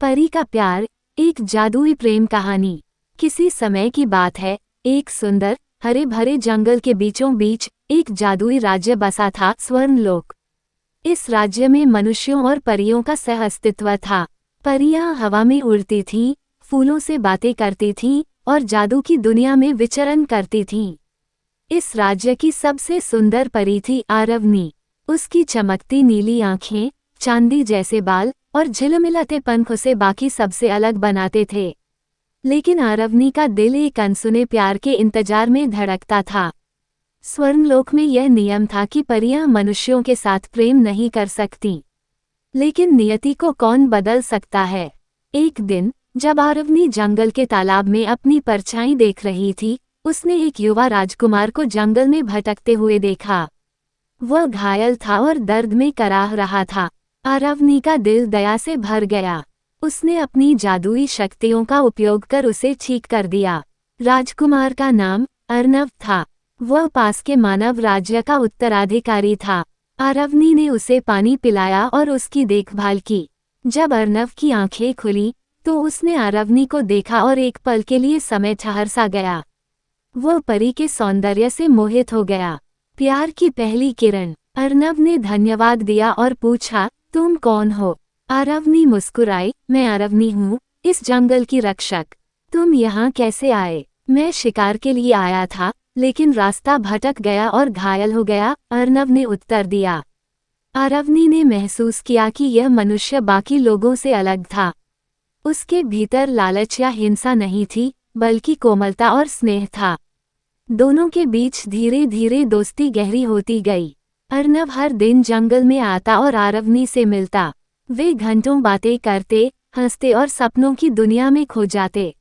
परी का प्यार, एक जादुई प्रेम कहानी। किसी समय की बात है, एक सुंदर हरे भरे जंगल के बीचों बीच एक जादुई राज्य बसा था, स्वर्णलोक। इस राज्य में मनुष्यों और परियों का सह अस्तित्व था। परियां हवा में उड़ती थीं, फूलों से बातें करती थीं और जादू की दुनिया में विचरण करती थीं। इस राज्य की सबसे सुंदर परी थी आरवनी। उसकी चमकती नीली आंखें, चांदी जैसे बाल और झिलमिलाते पंख उसे बाकी सबसे अलग बनाते थे। लेकिन आरवनी का दिल एक अनसुने प्यार के इंतजार में धड़कता था। स्वर्णलोक में यह नियम था कि परियां मनुष्यों के साथ प्रेम नहीं कर सकतीं। लेकिन नियति को कौन बदल सकता है। एक दिन जब आरवनी जंगल के तालाब में अपनी परछाई देख रही थी, उसने एक युवा राजकुमार को जंगल में भटकते हुए देखा। वह घायल था और दर्द में कराह रहा था। आरवनी का दिल दया से भर गया। उसने अपनी जादुई शक्तियों का उपयोग कर उसे ठीक कर दिया। राजकुमार का नाम अर्नव था। वह पास के मानव राज्य का उत्तराधिकारी था। आरवनी ने उसे पानी पिलाया और उसकी देखभाल की। जब अर्नव की आंखें खुली तो उसने आरवनी को देखा और एक पल के लिए समय ठहर सा गया। वह परी के सौंदर्य से मोहित हो गया। प्यार की पहली किरण। अर्नव ने धन्यवाद दिया और पूछा, तुम कौन हो? आरवनी मुस्कुराई, मैं आरवनी हूँ, इस जंगल की रक्षक। तुम यहाँ कैसे आए? मैं शिकार के लिए आया था, लेकिन रास्ता भटक गया और घायल हो गया, अर्नव ने उत्तर दिया। आरवनी ने महसूस किया कि यह मनुष्य बाकी लोगों से अलग था। उसके भीतर लालच या हिंसा नहीं थी, बल्कि कोमलता और स्नेह था। दोनों के बीच धीरे धीरे दोस्ती गहरी होती गई। अर्नव हर दिन जंगल में आता और आरवनी से मिलता। वे घंटों बातें करते, हंसते और सपनों की दुनिया में खो जाते।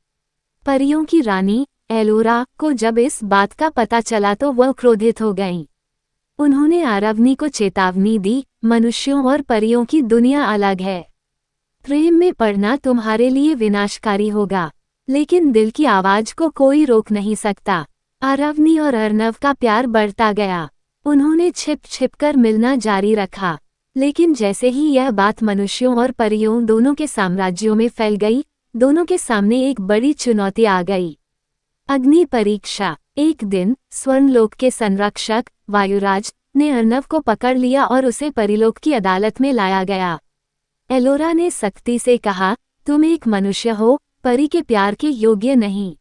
परियों की रानी एलोरा को जब इस बात का पता चला तो वह क्रोधित हो गईं। उन्होंने आरवनी को चेतावनी दी, मनुष्यों और परियों की दुनिया अलग है। प्रेम में पड़ना तुम्हारे लिए विनाशकारी होगा, लेकिन दिल की आवाज को कोई रोक नहीं सकता। आरवनी और अर्नव का प्यार बढ़ता गया। उन्होंने छिप छिप कर मिलना जारी रखा। लेकिन जैसे ही यह बात मनुष्यों और परियों दोनों के साम्राज्यों में फैल गई, दोनों के सामने एक बड़ी चुनौती आ गई। अग्नि परीक्षा। एक दिन स्वर्णलोक के संरक्षक वायुराज ने अर्नव को पकड़ लिया और उसे परिलोक की अदालत में लाया गया। एलोरा ने सख्ती से कहा, तुम एक मनुष्य हो, परी के प्यार के योग्य नहीं।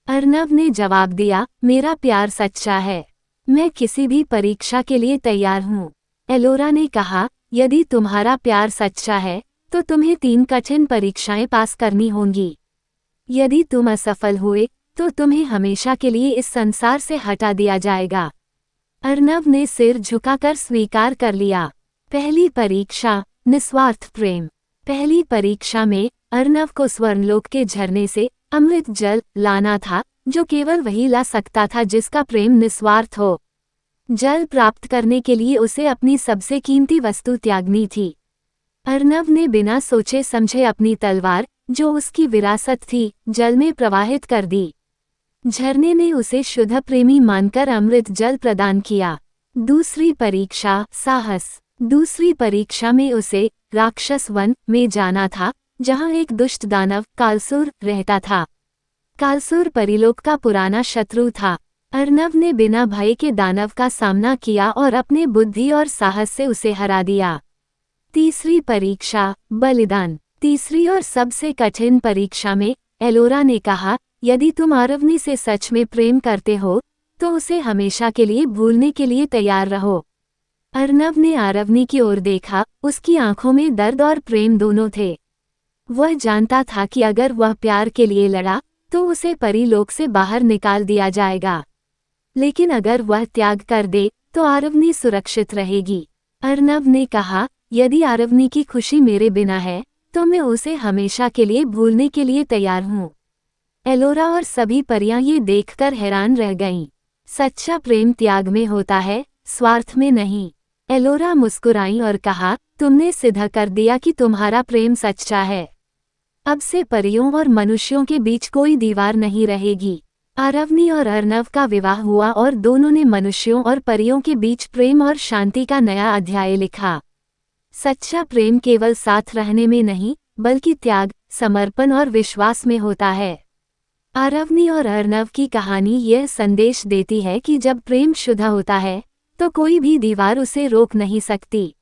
अर्नव ने जवाब दिया, मेरा प्यार सच्चा है। मैं किसी भी परीक्षा के लिए तैयार हूँ। एलोरा ने कहा, यदि तुम्हारा प्यार सच्चा है तो तुम्हें 3 कठिन परीक्षाएं पास करनी होंगी। यदि तुम असफल हुए तो तुम्हें हमेशा के लिए इस संसार से हटा दिया जाएगा। अर्नव ने सिर झुकाकर स्वीकार कर लिया। पहली परीक्षा, निस्वार्थ प्रेम। पहली परीक्षा में अर्नव को स्वर्णलोक के झरने से अमृत जल लाना था, जो केवल वही ला सकता था जिसका प्रेम निस्वार्थ हो। जल प्राप्त करने के लिए उसे अपनी सबसे कीमती वस्तु त्यागनी थी। अर्नव ने बिना सोचे समझे अपनी तलवार, जो उसकी विरासत थी, जल में प्रवाहित कर दी। झरने ने उसे शुद्ध प्रेमी मानकर अमृत जल प्रदान किया। दूसरी परीक्षा, साहस। दूसरी परीक्षा में उसे राक्षस वन में जाना था, जहां एक दुष्ट दानव कालसूर रहता था। कालसूर परिलोक का पुराना शत्रु था। अर्नव ने बिना भय के दानव का सामना किया और अपने बुद्धि और साहस से उसे हरा दिया। तीसरी परीक्षा, बलिदान। तीसरी और सबसे कठिन परीक्षा में एलोरा ने कहा, यदि तुम आरवनी से सच में प्रेम करते हो तो उसे हमेशा के लिए भूलने के लिए तैयार रहो। अर्नव ने आरवनी की ओर देखा, उसकी आंखों में दर्द और प्रेम दोनों थे। वह जानता था कि अगर वह प्यार के लिए लड़ा तो उसे परिलोक से बाहर निकाल दिया जाएगा, लेकिन अगर वह त्याग कर दे तो आरवनी सुरक्षित रहेगी। अर्नव ने कहा, यदि आरवनी की खुशी मेरे बिना है तो मैं उसे हमेशा के लिए भूलने के लिए तैयार हूँ। एलोरा और सभी परियां ये देखकर हैरान रह गईं। सच्चा प्रेम त्याग में होता है, स्वार्थ में नहीं। एलोरा मुस्कुराई और कहा, तुमने सिद्ध कर दिया कि तुम्हारा प्रेम सच्चा है। अब से परियों और मनुष्यों के बीच कोई दीवार नहीं रहेगी। आरवनी और अर्नव का विवाह हुआ और दोनों ने मनुष्यों और परियों के बीच प्रेम और शांति का नया अध्याय लिखा। सच्चा प्रेम केवल साथ रहने में नहीं, बल्कि त्याग, समर्पण और विश्वास में होता है। आरवनी और अर्णव की कहानी यह संदेश देती है कि जब प्रेम शुद्ध होता है तो कोई भी दीवार उसे रोक नहीं सकती।